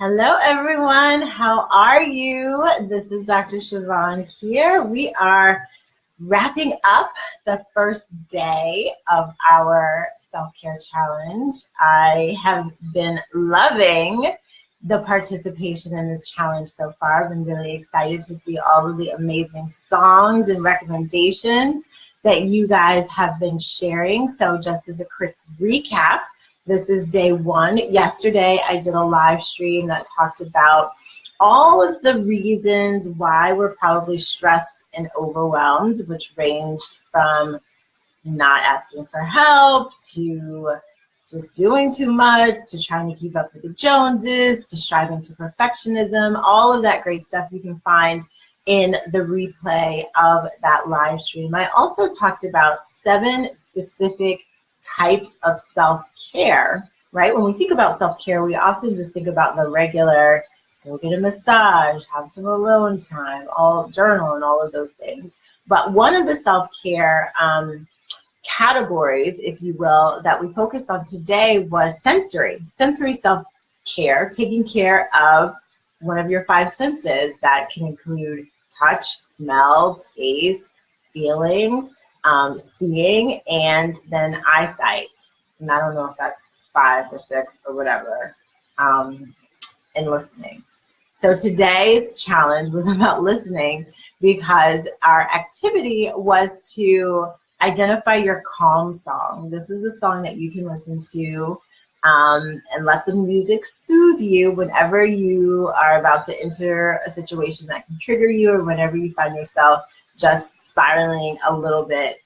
Hello, everyone. How are you? This is Dr. Siobhan here. We are wrapping up the first day of our self-care challenge. I have been loving the participation in this challenge so far. I've been really excited to see all of the amazing songs and recommendations that you guys have been sharing. So just as a quick recap, this is day one. Yesterday, I did a live stream that talked about all of the reasons why we're probably stressed and overwhelmed, which ranged from not asking for help to just doing too much, to trying to keep up with the Joneses, to striving to perfectionism. All of that great stuff you can find in the replay of that live stream. I also talked about 7 specific types of self-care, right? When we think about self-care, we often just think about the regular, go get a massage, have some alone time, all journal and all of those things. But one of the self-care categories, if you will, that we focused on today was sensory self-care, taking care of one of your 5 senses. That can include touch, smell, taste, feelings, seeing, and then eyesight. And I don't know if that's 5 or 6 or whatever, and listening. So today's challenge was about listening because our activity was to identify your calm song. This is the song that you can listen to and let the music soothe you whenever you are about to enter a situation that can trigger you, or whenever you find yourself just spiraling a little bit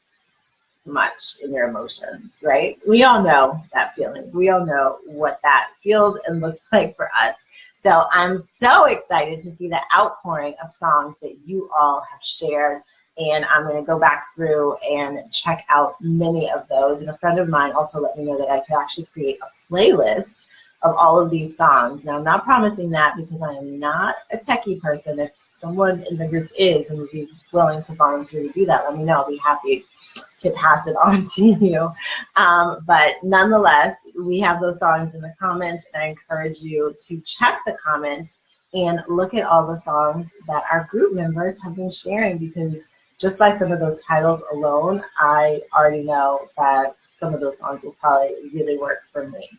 much in your emotions, right? We all know that feeling. We all know what that feels and looks like for us. So I'm so excited to see the outpouring of songs that you all have shared. And I'm going to go back through and check out many of those. And a friend of mine also let me know that I could actually create a playlist of all of these songs. Now, I'm not promising that because I am not a techie person. If someone in the group is and would be willing to volunteer to do that, let me know. I'll be happy to pass it on to you. But nonetheless, we have those songs in the comments, and I encourage you to check the comments and look at all the songs that our group members have been sharing, because just by some of those titles alone, I already know that some of those songs will probably really work for me.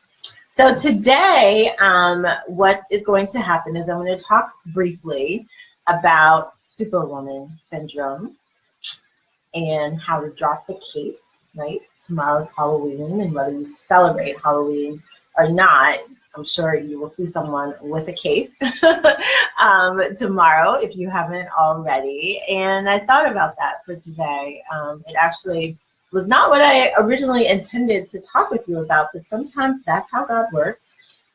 So today, what is going to happen is I'm going to talk briefly about Superwoman syndrome and how to drop the cape, right? Tomorrow's Halloween, and whether you celebrate Halloween or not, I'm sure you will see someone with a cape tomorrow if you haven't already. And I thought about that for today. It actually was not what I originally intended to talk with you about, but sometimes that's how God works.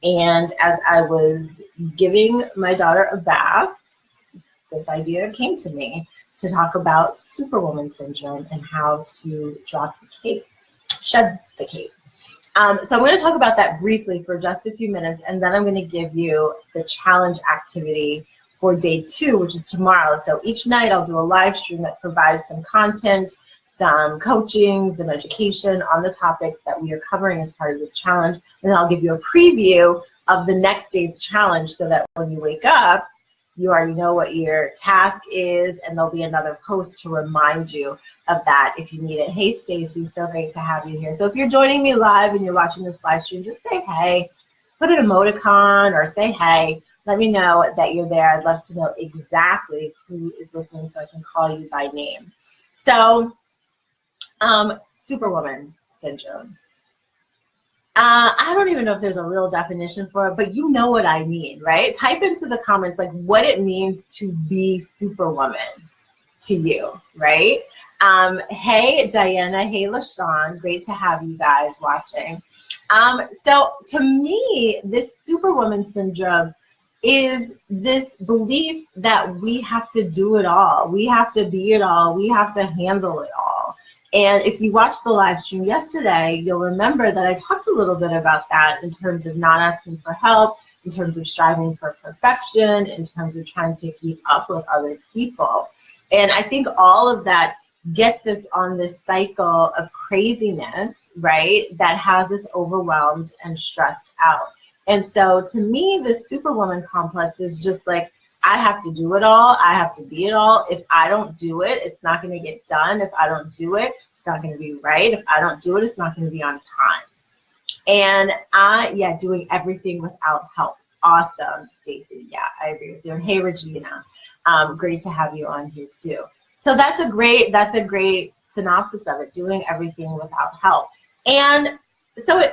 And as I was giving my daughter a bath, this idea came to me to talk about Superwoman syndrome and how to drop the cape, shed the cape. So I'm going to talk about that briefly for just a few minutes, and then I'm going to give you the challenge activity for day 2, which is tomorrow. So each night I'll do a live stream that provides some content, some coaching, some education on the topics that we are covering as part of this challenge. And then I'll give you a preview of the next day's challenge so that when you wake up, you already know what your task is, and there'll be another post to remind you of that if you need it. Hey, Stacy, so great to have you here. So if you're joining me live and you're watching this live stream, just say hey, put an emoticon or say hey. Let me know that you're there. I'd love to know exactly who is listening so I can call you by name. So, Superwoman syndrome. I don't even know if there's a real definition for it, but you know what I mean, right? Type into the comments like what it means to be Superwoman to you, right? Hey, Diana. Hey, LaShawn. Great to have you guys watching. So to me, this Superwoman syndrome is this belief that we have to do it all. We have to be it all. We have to handle it all. And if you watched the live stream yesterday, you'll remember that I talked a little bit about that in terms of not asking for help, in terms of striving for perfection, in terms of trying to keep up with other people. And I think all of that gets us on this cycle of craziness, right, that has us overwhelmed and stressed out. And so to me, this Superwoman complex is just like, I have to do it all. I have to be it all. If I don't do it, it's not going to get done. If I don't do it, it's not going to be right. If I don't do it, it's not going to be on time. And doing everything without help. Awesome, Stacey. Yeah, I agree with you. And hey, Regina, great to have you on here too. So that's a great synopsis of it, doing everything without help. And so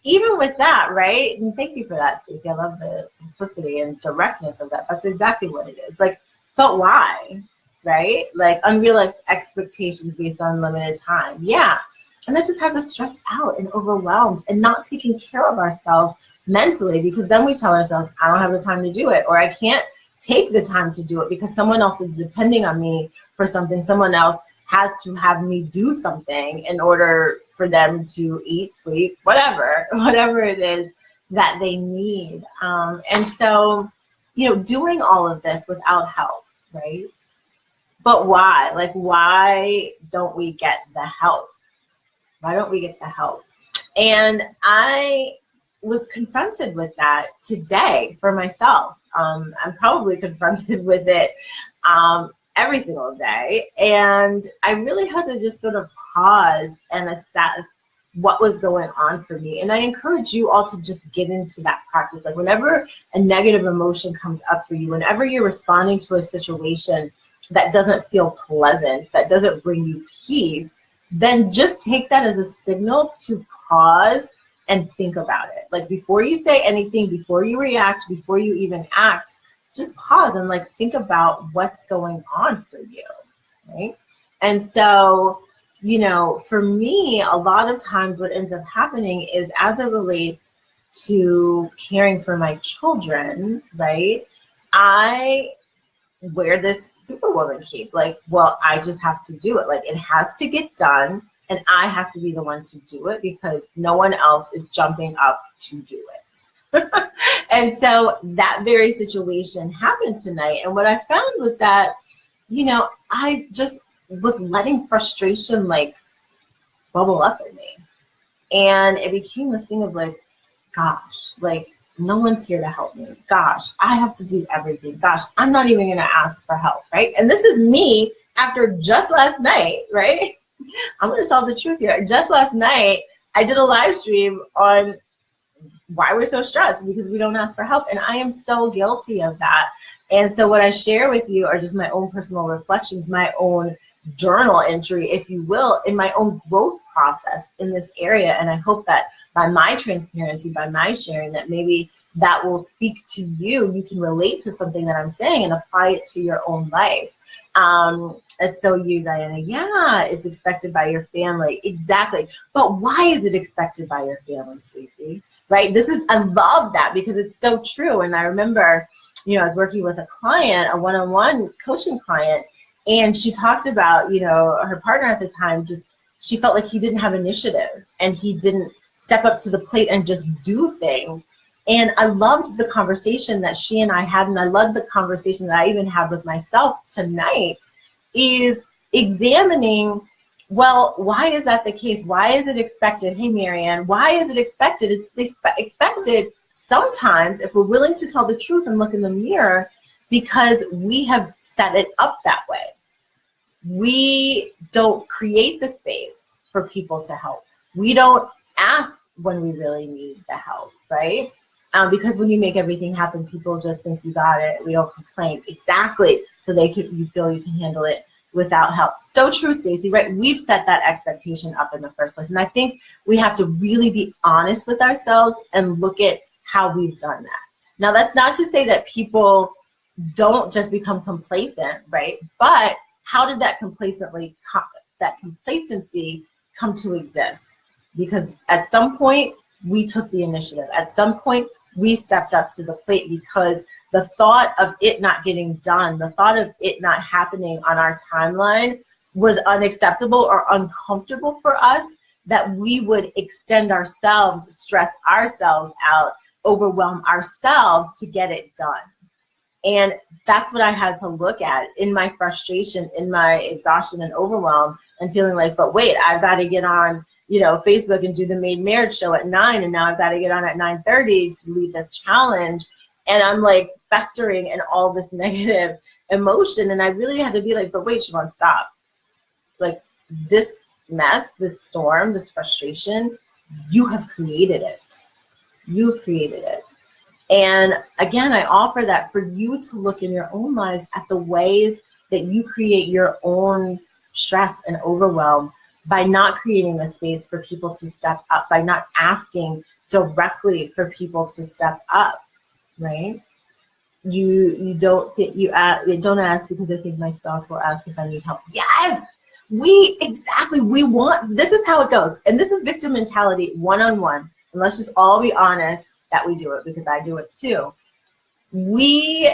even with that, right? And thank you for that, Stacey. I love the simplicity and directness of that. That's exactly what it is. Like, but why? Right? Like unrealistic expectations based on limited time. Yeah. And that just has us stressed out and overwhelmed and not taking care of ourselves mentally, because then we tell ourselves, I don't have the time to do it, or I can't take the time to do it because someone else is depending on me for something. Someone else has to have me do something in order for them to eat, sleep, whatever it is that they need. And so, doing all of this without help, right? But why? Like, why don't we get the help? Why don't we get the help? And I was confronted with that today for myself. I'm probably confronted with it every single day. And I really had to just sort of pause and assess what was going on for me. And I encourage you all to just get into that practice. Like whenever a negative emotion comes up for you, whenever you're responding to a situation that doesn't feel pleasant, that doesn't bring you peace, then just take that as a signal to pause and think about it. Like before you say anything, before you react, before you even act, just pause and like think about what's going on for you, right? And so, for me, a lot of times what ends up happening is, as it relates to caring for my children, right, I wear this Superwoman cape. Like, well, I just have to do it. Like, it has to get done, and I have to be the one to do it because no one else is jumping up to do it. And so that very situation happened tonight. And what I found was that, I just was letting frustration like bubble up in me. And it became this thing of like, gosh, like no one's here to help me. Gosh, I have to do everything. Gosh, I'm not even going to ask for help, right? And this is me after just last night, right? I'm going to tell the truth here. Just last night, I did a live stream on why we're so stressed because we don't ask for help. And I am so guilty of that. And so what I share with you are just my own personal reflections, my own journal entry, if you will, in my own growth process in this area. And I hope that by my transparency, by my sharing, that maybe that will speak to you. You can relate to something that I'm saying and apply it to your own life. It's so you, Diana. Yeah, it's expected by your family. Exactly. But why is it expected by your family, Stacey? Right? I love that because it's so true. And I remember, I was working with a client, a one-on-one coaching client, and she talked about, her partner at the time, she felt like he didn't have initiative and he didn't step up to the plate and just do things. And I loved the conversation that she and I had, and I loved the conversation that I even had with myself tonight, is examining, well, why is that the case? Why is it expected? Hey, Marianne, why is it expected? It's expected sometimes, if we're willing to tell the truth and look in the mirror, because we have set it up that way. We don't create the space for people to help. We don't ask when we really need the help, right? Because when you make everything happen, people just think you got it. We don't complain. Exactly. So you feel you can handle it without help. So true, Stacey, right? We've set that expectation up in the first place. And I think we have to really be honest with ourselves and look at how we've done that. Now, that's not to say that people don't just become complacent, right? But how did that complacency come to exist? Because at some point, we took the initiative. At some point, we stepped up to the plate because the thought of it not getting done, the thought of it not happening on our timeline was unacceptable or uncomfortable for us, that we would extend ourselves, stress ourselves out, overwhelm ourselves to get it done. And that's what I had to look at in my frustration, in my exhaustion and overwhelm, and feeling like, but wait, I've got to get on, Facebook and do the Made Marriage show at 9, and now I've got to get on at 9:30 to lead this challenge, and I'm like festering in all this negative emotion, and I really had to be like, but wait, Siobhan, stop. Like, this mess, this storm, this frustration, you have created it. You have created it. And again, I offer that for you to look in your own lives at the ways that you create your own stress and overwhelm by not creating the space for people to step up, by not asking directly for people to step up, right? You don't ask because I think my spouse will ask if I need help. Yes, we want, this is how it goes. And this is victim mentality one-on-one. And let's just all be honest that we do it, because I do it too. We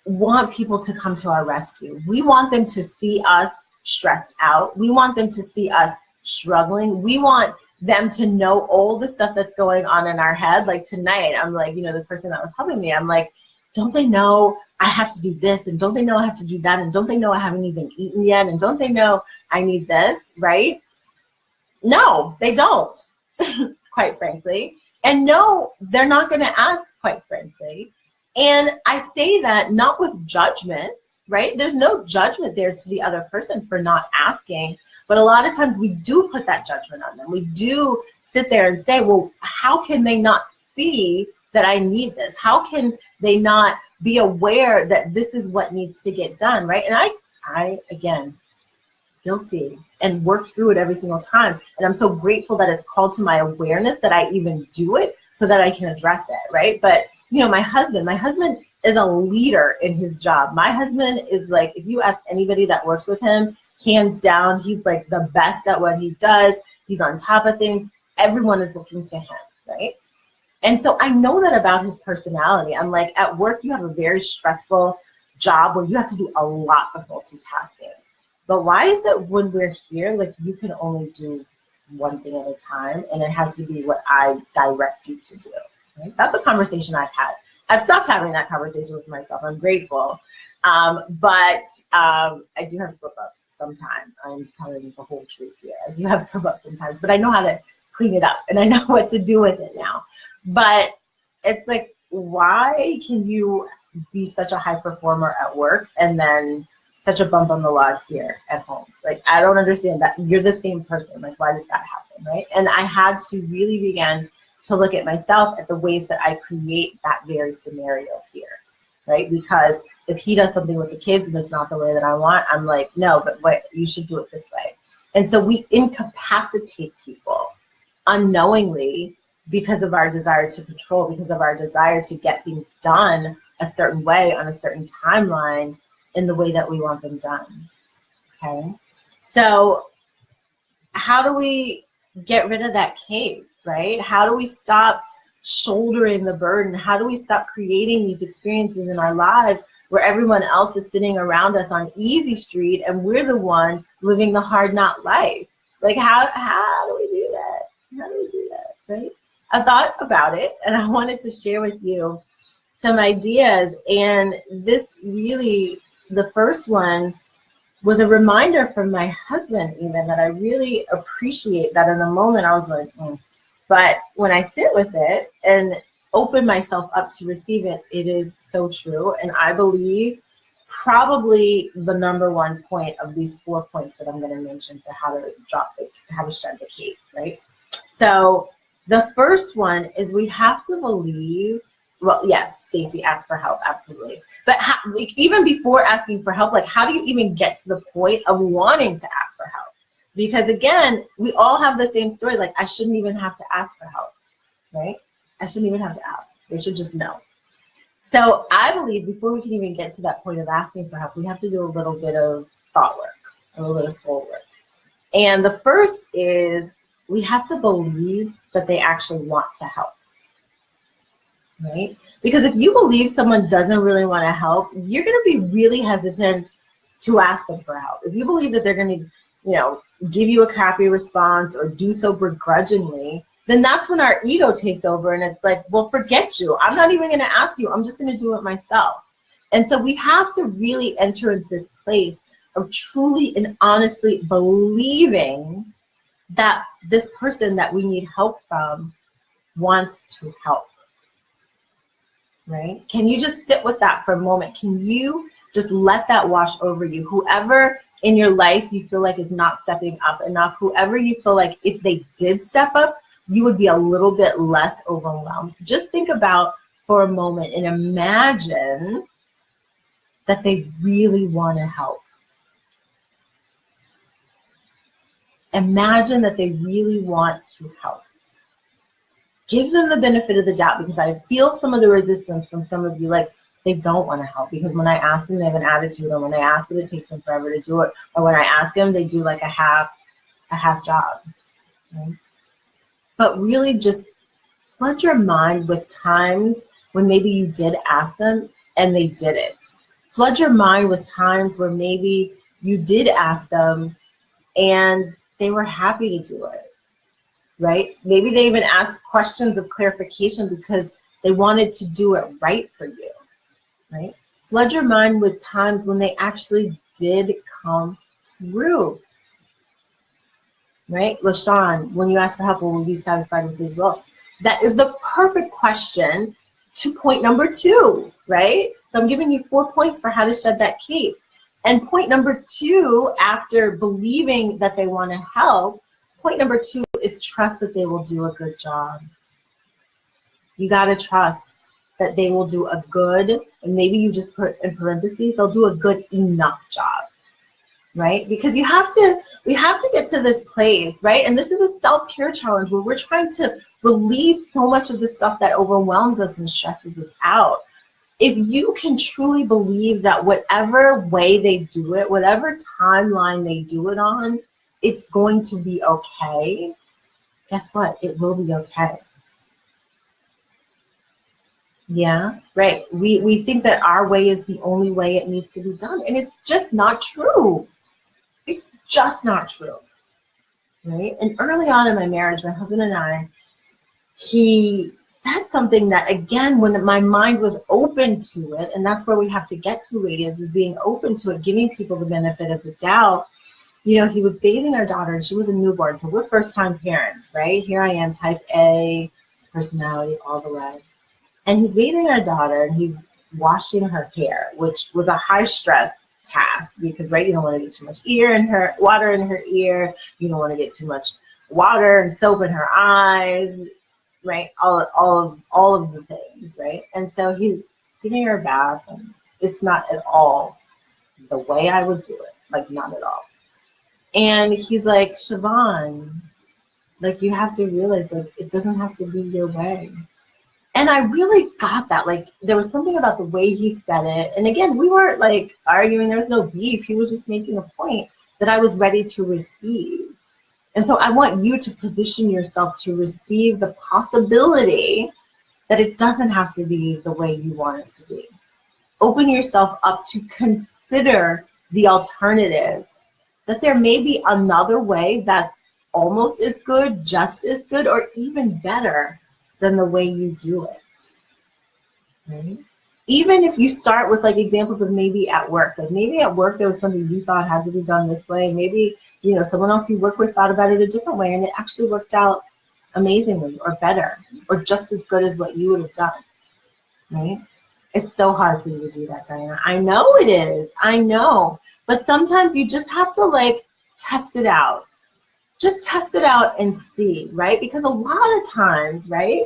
want people to come to our rescue. We want them to see us stressed out. We want them to see us struggling. We want them to know all the stuff that's going on in our head. Like tonight, I'm like, the person that was helping me, I'm like, don't they know I have to do this? And don't they know I have to do that? And don't they know I haven't even eaten yet? And don't they know I need this, right? No, they don't, quite frankly. And no, they're not going to ask, quite frankly. And I say that not with judgment, right? There's no judgment there to the other person for not asking. But a lot of times we do put that judgment on them. We do sit there and say, well, how can they not see that I need this? How can they not be aware that this is what needs to get done, right? And I again, guilty, and work through it every single time. And I'm so grateful that it's called to my awareness that I even do it so that I can address it, right? But my husband is a leader in his job. My husband is like, if you ask anybody that works with him, hands down, he's like the best at what he does. He's on top of things. Everyone is looking to him, right? And so I know that about his personality. I'm like, at work, you have a very stressful job where you have to do a lot of multitasking. But why is it when we're here, like, you can only do one thing at a time, and it has to be what I direct you to do? Right? That's a conversation I've had. I've stopped having that conversation with myself. I'm grateful. But I do have slip-ups sometimes. I'm telling you the whole truth here. I do have slip-ups sometimes, but I know how to clean it up, and I know what to do with it now. But it's like, why can you be such a high performer at work and then such a bump on the log here at home? Like, I don't understand that. You're the same person. Like, why does that happen, right? And I had to really begin to look at myself, at the ways that I create that very scenario here, right? Because if he does something with the kids and it's not the way that I want, I'm like, no, but what, you should do it this way. And so we incapacitate people unknowingly because of our desire to control, because of our desire to get things done a certain way on a certain timeline in the way that we want them done, okay? So how do we get rid of that cave, right? How do we stop shouldering the burden? How do we stop creating these experiences in our lives where everyone else is sitting around us on easy street and we're the one living the hard knock life? Like, how do we do that? How do we do that, right? I thought about it, and I wanted to share with you some ideas. And this really, the first one was a reminder from my husband even, that I really appreciate that in the moment I was like, But when I sit with it and open myself up to receive it, it is so true. And I believe probably the number one point of these 4 points that I'm going to mention for how to shed the cape, right? So the first one is we have to believe, well, yes, Stacey, ask for help, absolutely. But even before asking for help, like, how do you even get to the point of wanting to ask for help? Because again, we all have the same story. Like, I shouldn't even have to ask for help, right? I shouldn't even have to ask. They should just know. So I believe before we can even get to that point of asking for help, we have to do a little bit of thought work, a little bit of soul work. And the first is we have to believe that they actually want to help, right? Because if you believe someone doesn't really want to help, you're going to be really hesitant to ask them for help. If you believe that they're going to, give you a crappy response or do so begrudgingly, then that's when our ego takes over and it's like, well, forget you. I'm not even going to ask you. I'm just going to do it myself. And so we have to really enter into this place of truly and honestly believing that this person that we need help from wants to help, right? Can you just sit with that for a moment? Can you just let that wash over you? Whoever in your life you feel like is not stepping up enough, whoever you feel like if they did step up, you would be a little bit less overwhelmed. Just think about for a moment and imagine that they really want to help. Imagine that they really want to help. Give them the benefit of the doubt, because I feel some of the resistance from some of you, like they don't want to help, because when I ask them, they have an attitude, or when I ask them, it takes them forever to do it, or when I ask them, they do like a half job. Right? But really just flood your mind with times when maybe you did ask them and they didn't. Flood your mind with times where maybe you did ask them and they were happy to do it, right? Maybe they even asked questions of clarification because they wanted to do it right for you, right? Flood your mind with times when they actually did come through, right? LaShawn, when you ask for help, will we be satisfied with the results? That is the perfect question to point number 2, right? So I'm giving you 4 points for how to shed that cape. And point number 2, after believing that they want to help, point number 2 is trust that they will do a good job. You got to trust that they will do a good, and maybe you just put in parentheses, they'll do a good enough job, right? Because we have to get to this place, right? And this is a self-care challenge where we're trying to release so much of the stuff that overwhelms us and stresses us out. If you can truly believe that whatever way they do it, whatever timeline they do it on, it's going to be okay, guess what? It will be okay. Yeah, right. We think that our way is the only way it needs to be done, and it's just not true. It's just not true, right? And early on in my marriage, my husband and I, he said something that, again, when my mind was open to it, and that's where we have to get to, ladies, is being open to it, giving people the benefit of the doubt. You know, he was bathing our daughter, and she was a newborn, so we're first-time parents, right? Here I am, type A, personality all the way. And he's bathing our daughter, and he's washing her hair, which was a high-stress task because, right, you don't want to get too much water in her ear. You don't want to get too much water and soap in her eyes, right? All of the things, right? And so he's giving her a bath, and it's not at all the way I would do it, like not at all. And he's like, Siobhan, like you have to realize, like it doesn't have to be your way. And I really got that. Like there was something about the way he said it. And again, we weren't like arguing. There was no beef. He was just making a point that I was ready to receive. And so I want you to position yourself to receive the possibility that it doesn't have to be the way you want it to be. Open yourself up to consider the alternative, that there may be another way that's almost as good, just as good, or even better than the way you do it, right? Even if you start with like examples of maybe at work, like maybe at work there was something you thought had to be done this way, maybe, you know, someone else you work with thought about it a different way, and it actually worked out amazingly or better or just as good as what you would have done, right? It's so hard for you to do that, Diana. I know it is, I know, but sometimes you just have to like test it out. Just test it out and see, right? Because a lot of times, right?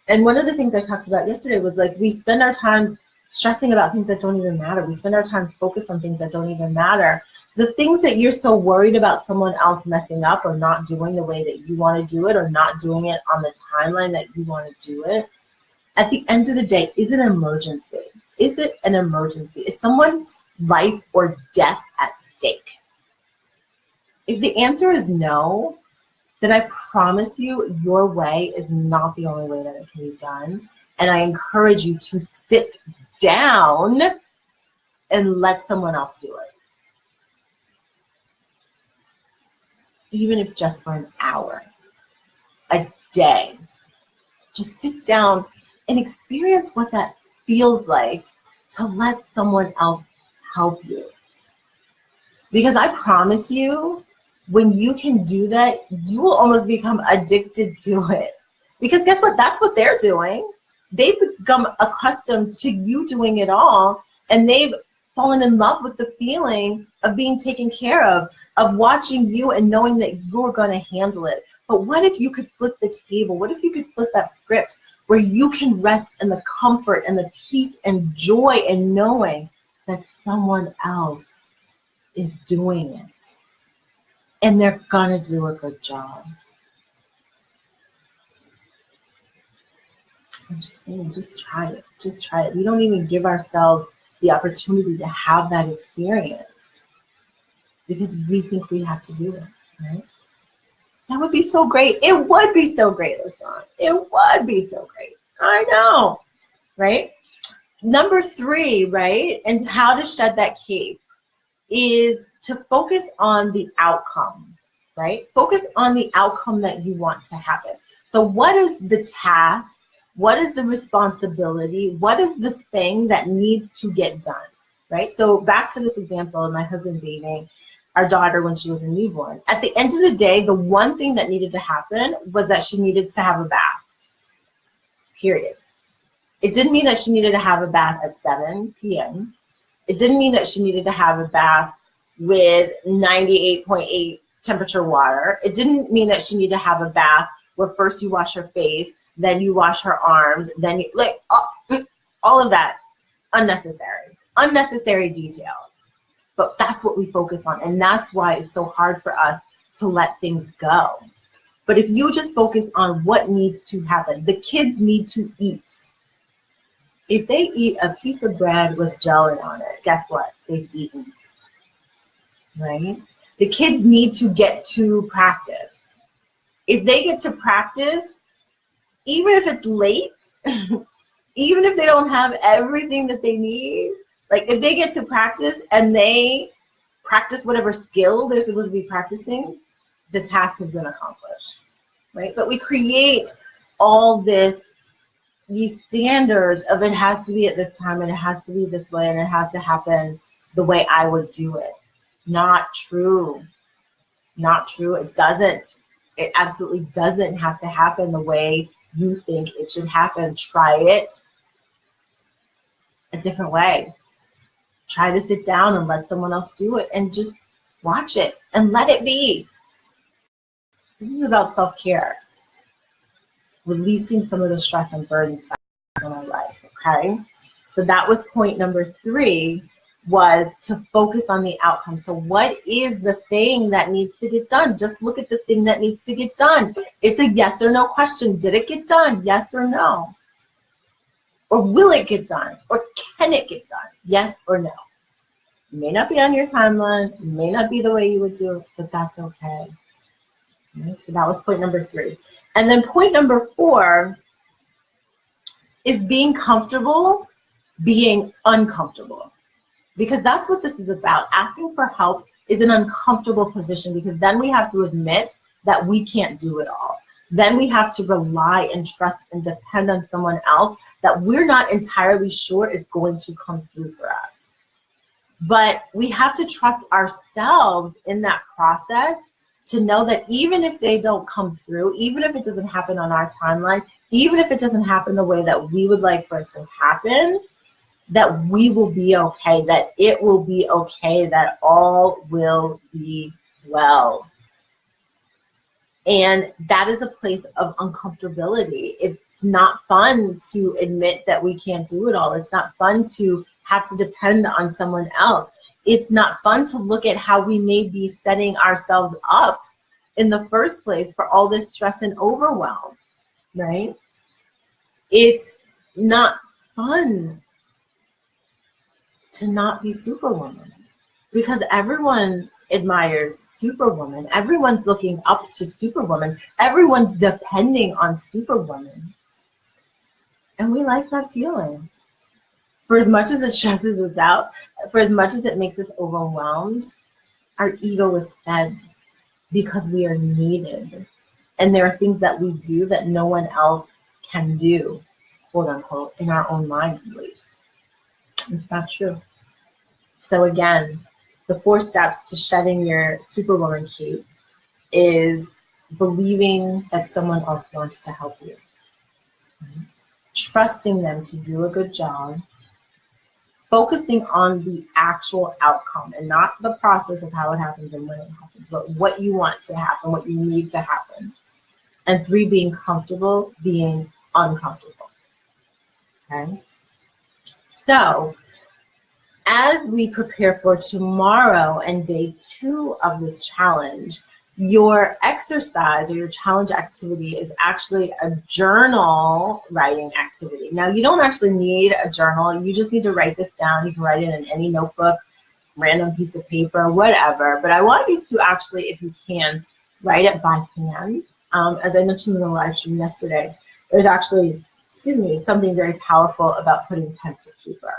And one of the things I talked about yesterday was like we spend our times stressing about things that don't even matter. We spend our times focused on things that don't even matter. The things that you're so worried about someone else messing up or not doing the way that you want to do it or not doing it on the timeline that you want to do it, at the end of the day, is it an emergency? Is it an emergency? Is someone's life or death at stake? If the answer is no, then I promise you your way is not the only way that it can be done. And I encourage you to sit down and let someone else do it. Even if just for an hour, a day. Just sit down and experience what that feels like to let someone else help you. Because I promise you, When you can do that, you will almost become addicted to it. Because guess what? That's what they're doing. They've become accustomed to you doing it all, and they've fallen in love with the feeling of being taken care of watching you and knowing that you're going to handle it. But what if you could flip the table? What if you could flip that script where you can rest in the comfort and the peace and joy in knowing that someone else is doing it and they're going to do a good job? I'm just saying, just try it. Just try it. We don't even give ourselves the opportunity to have that experience because we think we have to do it, right? That would be so great. It would be so great, LaShawn. It would be so great. I know, right? Number 3, right, and how to shed that cape is to focus on the outcome, right? Focus on the outcome that you want to happen. So what is the task? What is the responsibility? What is the thing that needs to get done, right? So back to this example of my husband bathing our daughter when she was a newborn. At the end of the day, the one thing that needed to happen was that she needed to have a bath, period. It didn't mean that she needed to have a bath at 7 p.m. It didn't mean that she needed to have a bath with 98.8 temperature water. It didn't mean that she needed to have a bath where first you wash her face, then you wash her arms, then you, like, all of that, unnecessary details. But that's what we focus on, and that's why it's so hard for us to let things go. But if you just focus on what needs to happen, the kids need to eat. If they eat a piece of bread with jelly on it, guess what? They've eaten, right? The kids need to get to practice. If they get to practice, even if it's late, even if they don't have everything that they need, like if they get to practice and they practice whatever skill they're supposed to be practicing, the task has been accomplished, right? But we create all these standards of it has to be at this time and it has to be this way and it has to happen the way I would do it. Not true. Not true. It doesn't. It absolutely doesn't have to happen the way you think it should happen. Try it a different way. Try to sit down and let someone else do it and just watch it and let it be. This is about self-care, releasing some of the stress and burdens in our life, okay? So that was point number 3, was to focus on the outcome. So what is the thing that needs to get done? Just look at the thing that needs to get done. It's a yes or no question. Did it get done? Yes or no? Or will it get done? Or can it get done? Yes or no? It may not be on your timeline, it may not be the way you would do it, but that's okay. Right? So that was point number 3. And then point number 4 is being comfortable being uncomfortable. Because that's what this is about. Asking for help is an uncomfortable position because then we have to admit that we can't do it all. Then we have to rely and trust and depend on someone else that we're not entirely sure is going to come through for us. But we have to trust ourselves in that process to know that even if they don't come through, even if it doesn't happen on our timeline, even if it doesn't happen the way that we would like for it to happen, that we will be okay, that it will be okay, that all will be well. And that is a place of uncomfortability. It's not fun to admit that we can't do it all. It's not fun to have to depend on someone else. It's not fun to look at how we may be setting ourselves up in the first place for all this stress and overwhelm, right? It's not fun to not be Superwoman because everyone admires Superwoman. Everyone's looking up to Superwoman. Everyone's depending on Superwoman. And we like that feeling. For as much as it stresses us out, for as much as it makes us overwhelmed, our ego is fed because we are needed. And there are things that we do that no one else can do, quote unquote, in our own mind at least. It's not true. So again, the 4 steps to shedding your Superwoman cape is believing that someone else wants to help you. Trusting them to do a good job. Focusing on the actual outcome and not the process of how it happens and when it happens, but what you want to happen, what you need to happen. And 3, being comfortable being uncomfortable. Okay? So, as we prepare for tomorrow and day 2 of this challenge, your exercise or your challenge activity is actually a journal writing activity. Now, you don't actually need a journal. You just need to write this down. You can write it in any notebook, random piece of paper, whatever. But I want you to actually, if you can, write it by hand. As I mentioned in the live stream yesterday, there's actually, something very powerful about putting pen to paper.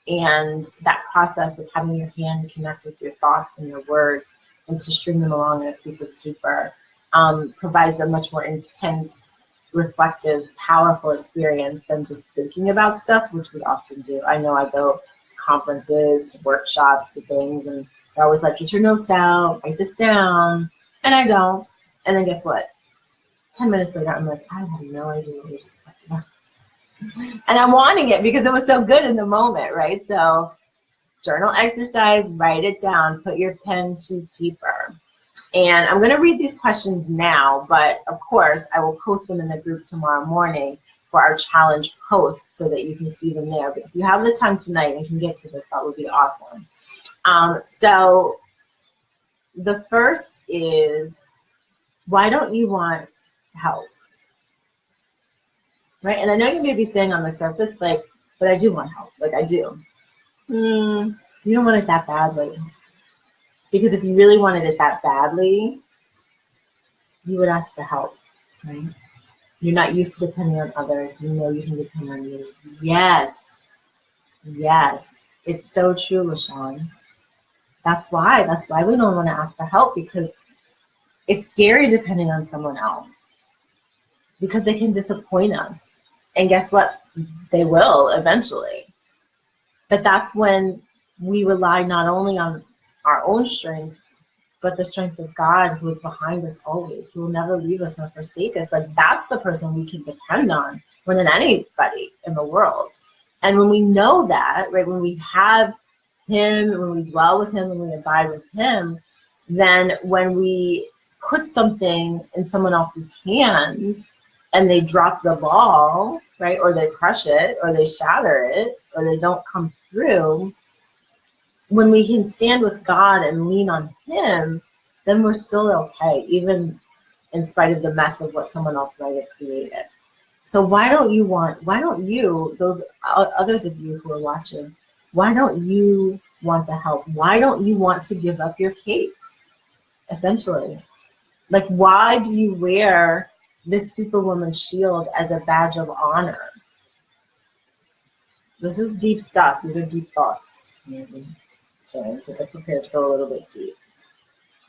And that process of having your hand connect with your thoughts and your words and to string them along on a piece of paper provides a much more intense, reflective, powerful experience than just thinking about stuff, which we often do. I know I go to conferences, to workshops, to things, and they're always like, get your notes out, write this down, and I don't. And then guess what? 10 minutes later, I'm like, I have no idea what we just talked about. And I'm wanting it because it was so good in the moment, right? So journal exercise, write it down, put your pen to paper. And I'm going to read these questions now, but of course, I will post them in the group tomorrow morning for our challenge posts so that you can see them there. But if you have the time tonight and can get to this, that would be awesome. So the first is, why don't you want help? Right? And I know you may be saying on the surface, like, but I do want help. Like, I do. You don't want it that badly. Because if you really wanted it that badly, you would ask for help, right? You're not used to depending on others. You know you can depend on you. Yes. Yes. It's so true, LaShawn. That's why we don't want to ask for help, because it's scary depending on someone else. Because they can disappoint us. And guess what? They will eventually. But that's when we rely not only on our own strength, but the strength of God, who is behind us always. He will never leave us nor forsake us. Like, that's the person we can depend on more than anybody in the world. And when we know that, right, when we have him, when we dwell with him, when we abide with him, then when we put something in someone else's hands and they drop the ball, right, or they crush it, or they shatter it, or they don't come through, when we can stand with God and lean on him, then we're still okay, even in spite of the mess of what someone else might have created. So why don't you, those others of you who are watching, why don't you want the help? Why don't you want to give up your cape, essentially? Like, why do you wear this Superwoman shield as a badge of honor? This is deep stuff. These are deep thoughts. So get prepared to go a little bit deep.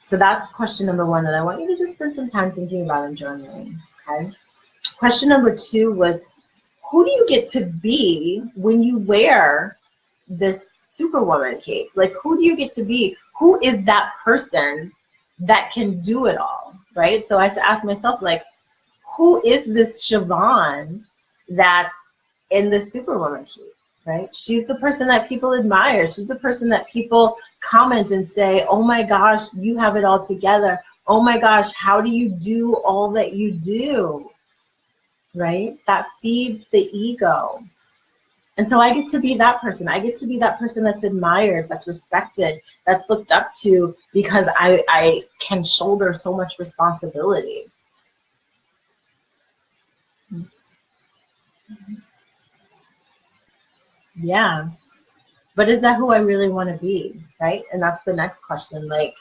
So that's question number 1 that I want you to just spend some time thinking about and journaling, okay? Question number 2 was, who do you get to be when you wear this Superwoman cape? Like, who do you get to be? Who is that person that can do it all, right? So I have to ask myself, like, who is this Siobhan that's in the Superwoman cape, right? She's the person that people admire. She's the person that people comment and say, oh my gosh, you have it all together. Oh my gosh, how do you do all that you do, right? That feeds the ego. And so I get to be that person. I get to be that person that's admired, that's respected, that's looked up to, because I can shoulder so much responsibility. Yeah. But is that who I really want to be, right? And that's the next question. Like,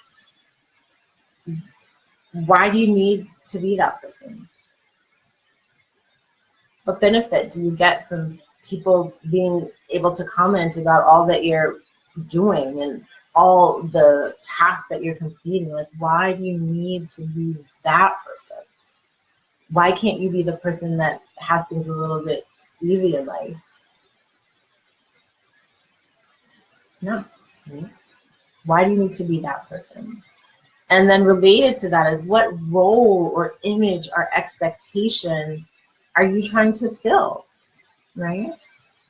why do you need to be that person? What benefit do you get from people being able to comment about all that you're doing and all the tasks that you're completing? Like, why do you need to be that person? Why can't you be the person that has things a little bit easy in life? No. Right? Why do you need to be that person? And then related to that is, what role or image or expectation are you trying to fill, right?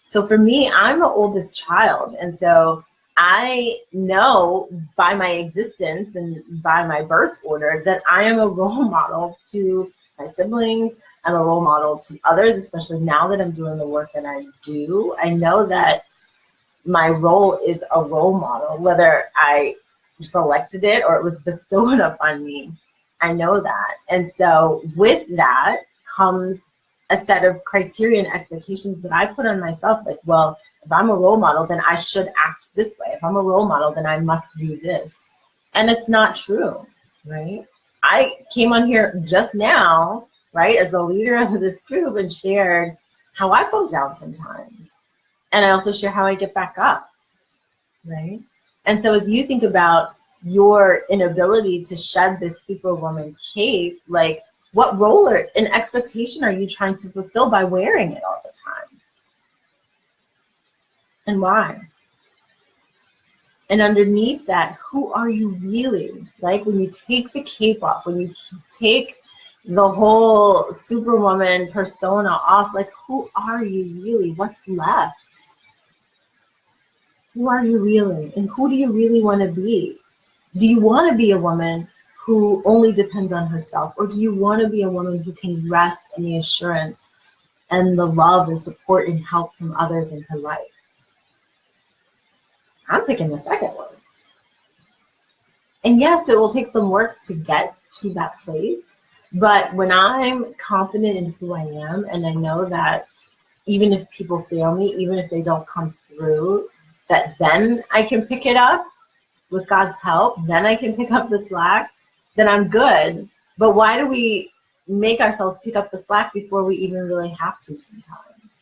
So for me, I'm the oldest child, and so I know by my existence and by my birth order that I am a role model to my siblings. I'm a role model to others, especially now that I'm doing the work that I do. I know that my role is a role model, whether I selected it or it was bestowed upon me. I know that. And so with that comes a set of criteria and expectations that I put on myself, like, well, if I'm a role model, then I should act this way. If I'm a role model, then I must do this. And it's not true, right? I came on here just now, right, as the leader of this group, and shared how I fall down sometimes. And I also share how I get back up, right? And so as you think about your inability to shed this Superwoman cape, like, what role or an expectation are you trying to fulfill by wearing it all the time? And why? And underneath that, who are you really? Like, when you take the cape off, when you take the whole Superwoman persona off, like, who are you really? What's left? Who are you really? And who do you really want to be? Do you want to be a woman who only depends on herself? Or do you want to be a woman who can rest in the assurance and the love and support and help from others in her life? I'm picking the second one. And yes, it will take some work to get to that place. But when I'm confident in who I am, and I know that even if people fail me, even if they don't come through, that then I can pick it up with God's help, then I can pick up the slack, then I'm good. But why do we make ourselves pick up the slack before we even really have to sometimes?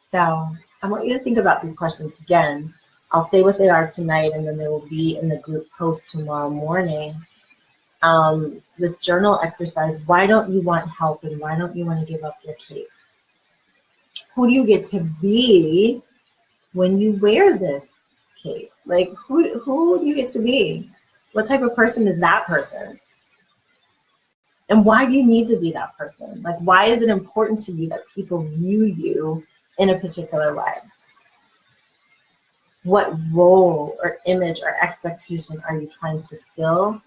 So I want you to think about these questions again. I'll say what they are tonight, and then they will be in the group post tomorrow morning. This journal exercise, why don't you want help, and why don't you want to give up your cape? Who do you get to be when you wear this cape? Like, who do you get to be? What type of person is that person? And why do you need to be that person? Like, why is it important to you that people view you in a particular way? What role or image or expectation are you trying to fill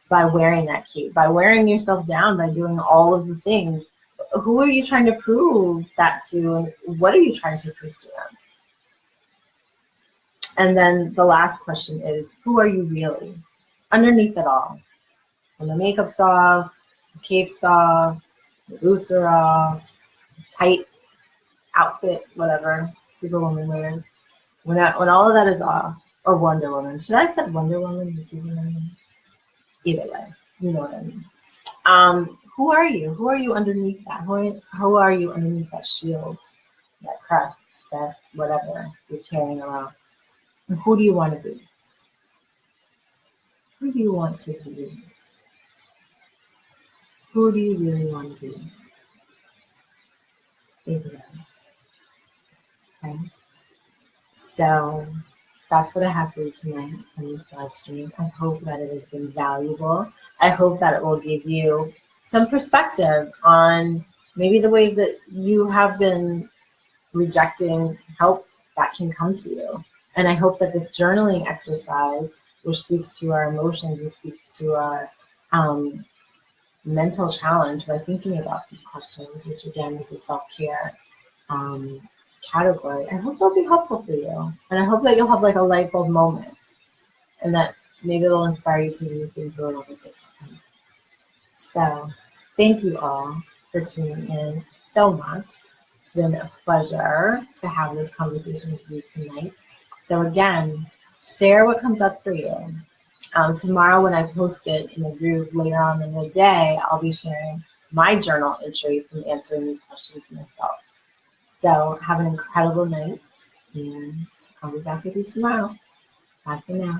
by wearing that cape, by wearing yourself down, by doing all of the things? Who are you trying to prove that to, and what are you trying to prove to them? And then the last question is, who are you really? Underneath it all. When the makeup's off, the cape's off, the boots are off, tight outfit, whatever Superwoman wears. When all of that is off, or Wonder Woman. Should I have said Wonder Woman or Superwoman? Either way, you know what I mean. Who are you? Who are you underneath that? Who are you underneath that shield, that crest, that whatever you're carrying around? And who do you want to be? Who do you want to be? Who do you really want to be? Think about it. Okay? So that's what I have for you tonight on this live stream. I hope that it has been valuable. I hope that it will give you some perspective on maybe the ways that you have been rejecting help that can come to you. And I hope that this journaling exercise, which speaks to our emotions and speaks to our mental challenge by thinking about these questions, which again is a self-care category, I hope they'll be helpful for you. And I hope that you'll have like a light bulb moment, and that maybe it'll inspire you to do things a little bit differently. So thank you all for tuning in so much. It's been a pleasure to have this conversation with you tonight. So again, share what comes up for you. Tomorrow when I post it in the group later on in the day, I'll be sharing my journal entry from answering these questions myself. So have an incredible night, and I'll be back with you tomorrow. Bye for now.